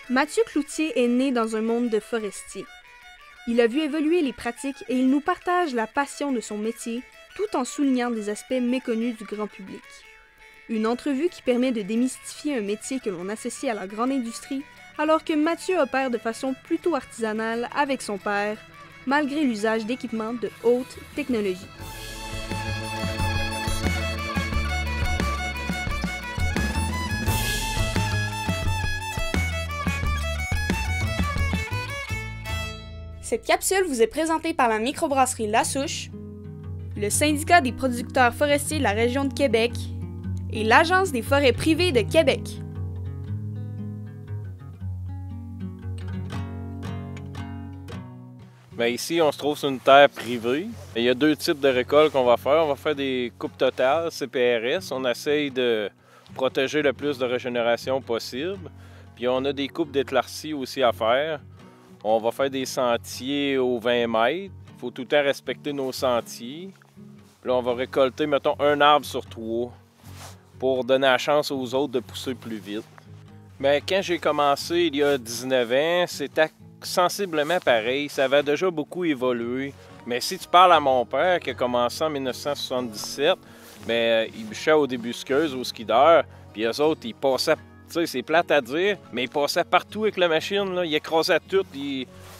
Mathieu Cloutier est né dans un monde de forestiers. Il a vu évoluer les pratiques et il nous partage la passion de son métier tout en soulignant des aspects méconnus du grand public. Une entrevue qui permet de démystifier un métier que l'on associe à la grande industrie, alors que Mathieu opère de façon plutôt artisanale avec son père, malgré l'usage d'équipements de haute technologie. Cette capsule vous est présentée par la microbrasserie La Souche, le syndicat des producteurs forestiers de la région de Québec et l'Agence des forêts privées de Québec. Bien, ici, on se trouve sur une terre privée. Il y a deux types de récoltes qu'on va faire. On va faire des coupes totales, CPRS. On essaye de protéger le plus de régénération possible. Puis on a des coupes d'éclaircies aussi à faire. On va faire des sentiers aux 20 mètres. Il faut tout le temps respecter nos sentiers. Puis là, on va récolter, mettons, un arbre sur 3 pour donner la chance aux autres de pousser plus vite. Mais quand j'ai commencé il y a 19 ans, c'était sensiblement pareil. Ça avait déjà beaucoup évolué. Mais si tu parles à mon père qui a commencé en 1977, bien, il bûchait aux débusqueuses, aux skideurs, puis eux autres, ils passaient, tu sais, c'est plate à dire, mais ils passaient partout avec la machine, là. Ils écrasaient tout,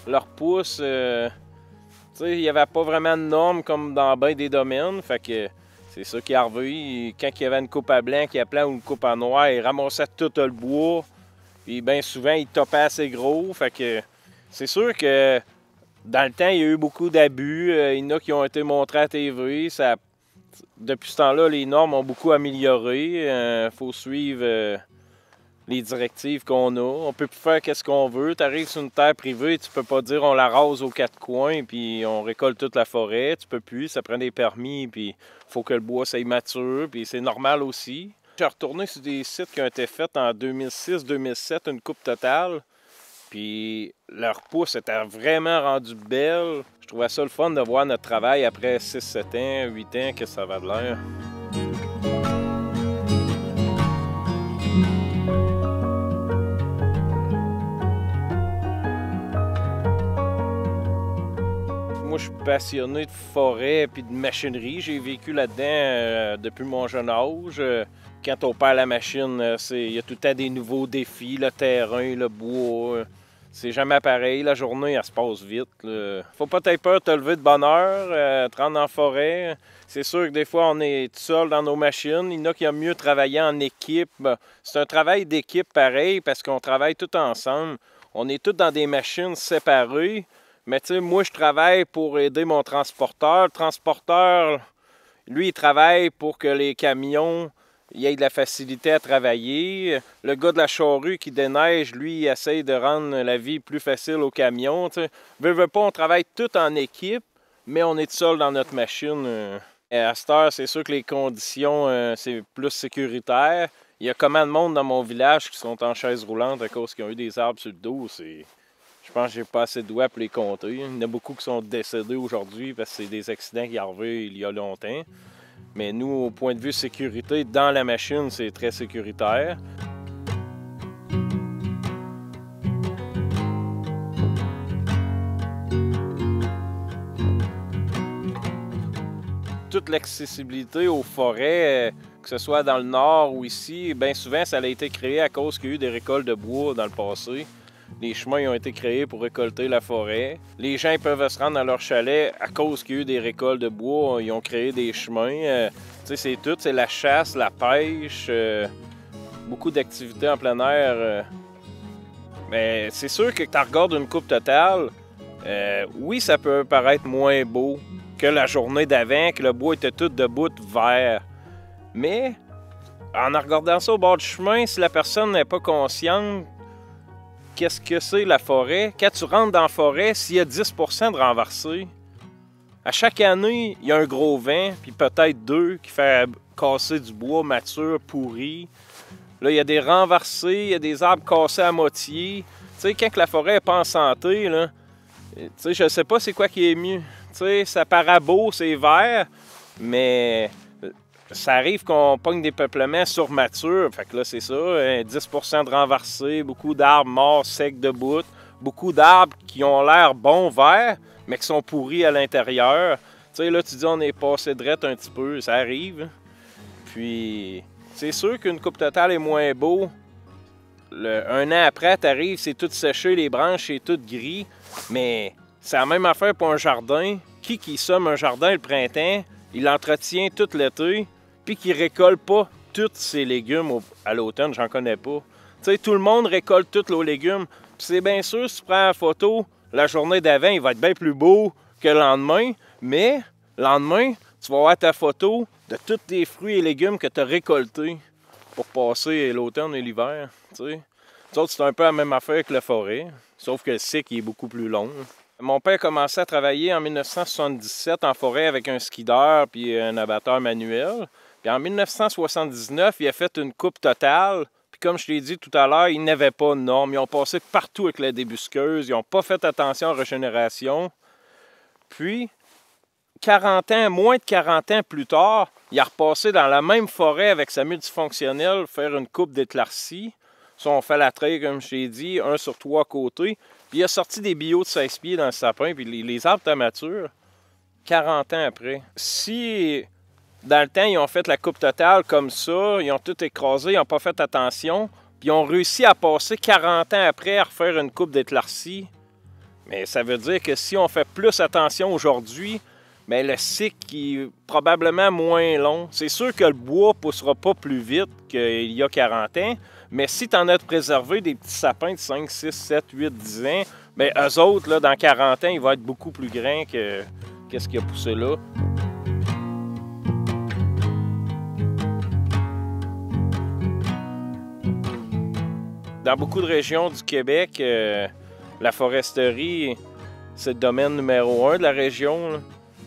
leurs pouces. Tu sais, il n'y avait pas vraiment de normes comme dans bien des domaines. Fait que c'est ça qui est arrivé. Quand il y avait une coupe à blanc, qui appelait ou une coupe à noir, ils ramassaient tout le bois. Puis bien souvent, ils topaient assez gros. Fait que c'est sûr que dans le temps, il y a eu beaucoup d'abus. Il y en a qui ont été montrés à la TV. Depuis ce temps-là, les normes ont beaucoup amélioré. Il faut suivre les directives qu'on a. On peut plus faire ce qu'on veut. Tu arrives sur une terre privée, tu peux pas dire on la rase aux quatre coins puis on récolte toute la forêt. Tu peux plus, ça prend des permis puis faut que le bois soit mature puis c'est normal aussi. J'ai retourné sur des sites qui ont été faits en 2006-2007, une coupe totale. Puis leur pousse était vraiment rendu belle. Je trouvais ça le fun de voir notre travail après 6-7 ans, 8 ans, que ça va de l'air. Moi, je suis passionné de forêt et de machinerie. J'ai vécu là-dedans depuis mon jeune âge. Quand on perd la machine, il y a tout le temps des nouveaux défis, le terrain, le bois. C'est jamais pareil. La journée, elle se passe vite. Là. Faut pas être peur de te lever de bonne heure, te rendre en forêt. C'est sûr que des fois, on est tout seul dans nos machines. Il y en a qui aiment mieux travailler en équipe. C'est un travail d'équipe pareil parce qu'on travaille tout ensemble. On est tous dans des machines séparées. Mais tu sais, moi, je travaille pour aider mon transporteur. Le transporteur, lui, il travaille pour que les camions aient de la facilité à travailler. Le gars de la charrue qui déneige, lui, il essaye de rendre la vie plus facile aux camions. Tu sais. Veux pas, on travaille tout en équipe, mais on est seul dans notre machine. À cette heure, c'est sûr que les conditions, c'est plus sécuritaire. Il y a combien de monde dans mon village qui sont en chaise roulante à cause qu'ils ont eu des arbres sur le dos. Je pense que j'ai pas assez de doigts pour les compter. Il y en a beaucoup qui sont décédés aujourd'hui parce que c'est des accidents qui arrivaient il y a longtemps. Mais nous, au point de vue sécurité, dans la machine, c'est très sécuritaire. Toute l'accessibilité aux forêts, que ce soit dans le nord ou ici, bien souvent, ça a été créé à cause qu'il y a eu des récoltes de bois dans le passé. Les chemins ont été créés pour récolter la forêt. Les gens peuvent se rendre à leur chalet à cause qu'il y a eu des récoltes de bois. Ils ont créé des chemins. C'est tout, c'est la chasse, la pêche, beaucoup d'activités en plein air. Mais c'est sûr que quand tu regardes une coupe totale, oui, ça peut paraître moins beau que la journée d'avant, que le bois était tout debout, vert. Mais en regardant ça au bord du chemin, si la personne n'est pas consciente qu'est-ce que c'est la forêt? Quand tu rentres dans la forêt, s'il y a 10 de renversés, à chaque année, il y a un gros vent, puis peut-être 2 qui fait casser du bois mature, pourri. Là, il y a des renversés, il y a des arbres cassés à moitié. Tu sais, quand la forêt n'est pas en santé, là, tu sais, je sais pas c'est quoi qui est mieux. Tu sais, ça paraît beau, c'est vert, mais Ça arrive qu'on pogne des peuplements surmatures, fait que là c'est ça, 10% de renversés, beaucoup d'arbres morts, secs debout, beaucoup d'arbres qui ont l'air bons verts, mais qui sont pourris à l'intérieur. Tu sais, là tu dis on est passé drette un petit peu, ça arrive. Puis c'est sûr qu'une coupe totale est moins beau. Un an après, t'arrives, c'est tout séché, les branches, c'est tout gris, mais c'est la même affaire pour un jardin. Qui somme un jardin le printemps, il l'entretient tout l'été, puis qui récolte pas tous ses légumes à l'automne, j'en connais pas. Tu sais, tout le monde récolte tous les légumes. Puis c'est bien sûr, si tu prends la photo, la journée d'avant, il va être bien plus beau que le lendemain, mais le lendemain, tu vas avoir ta photo de tous tes fruits et légumes que tu as récoltés pour passer l'automne et l'hiver. C'est un peu la même affaire que la forêt, sauf que le cycle est beaucoup plus long. Mon père a commencé à travailler en 1977 en forêt avec un skideur puis un abatteur manuel. Puis en 1979, il a fait une coupe totale. Puis comme je t'ai dit tout à l'heure, ils n'avaient pas de normes. Ils ont passé partout avec la débusqueuse. Ils n'ont pas fait attention à la régénération. Puis, 40 ans, moins de 40 ans plus tard, il a repassé dans la même forêt avec sa multifonctionnelle faire une coupe d'éclaircie. Ça, on fait la treille, comme je t'ai dit, 1 sur 3 côtés. Puis il a sorti des billots de 16 pieds dans le sapin, puis les arbres étaient matures 40 ans après. Si dans le temps, ils ont fait la coupe totale comme ça, ils ont tout écrasé, ils n'ont pas fait attention, puis ils ont réussi à passer 40 ans après à refaire une coupe d'éclaircie, mais ça veut dire que si on fait plus attention aujourd'hui, mais le cycle est probablement moins long. C'est sûr que le bois ne poussera pas plus vite qu'il y a 40 ans, mais si tu en as préservé des petits sapins de 5, 6, 7, 8, 10 ans, bien, eux autres, là, dans 40 ans, ils vont être beaucoup plus grands que ce qui a poussé là. Dans beaucoup de régions du Québec, la foresterie, c'est le domaine numéro 1 de la région, là.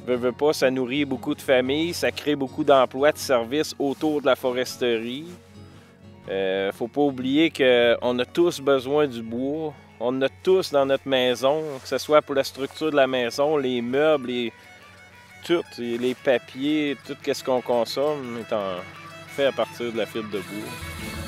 Veux pas, ça nourrit beaucoup de familles, ça crée beaucoup d'emplois, de services autour de la foresterie. Faut pas oublier qu'on a tous besoin du bois. On en a tous dans notre maison, que ce soit pour la structure de la maison, les meubles, tout, les papiers, tout ce qu'on consomme est fait à partir de la fibre de bois.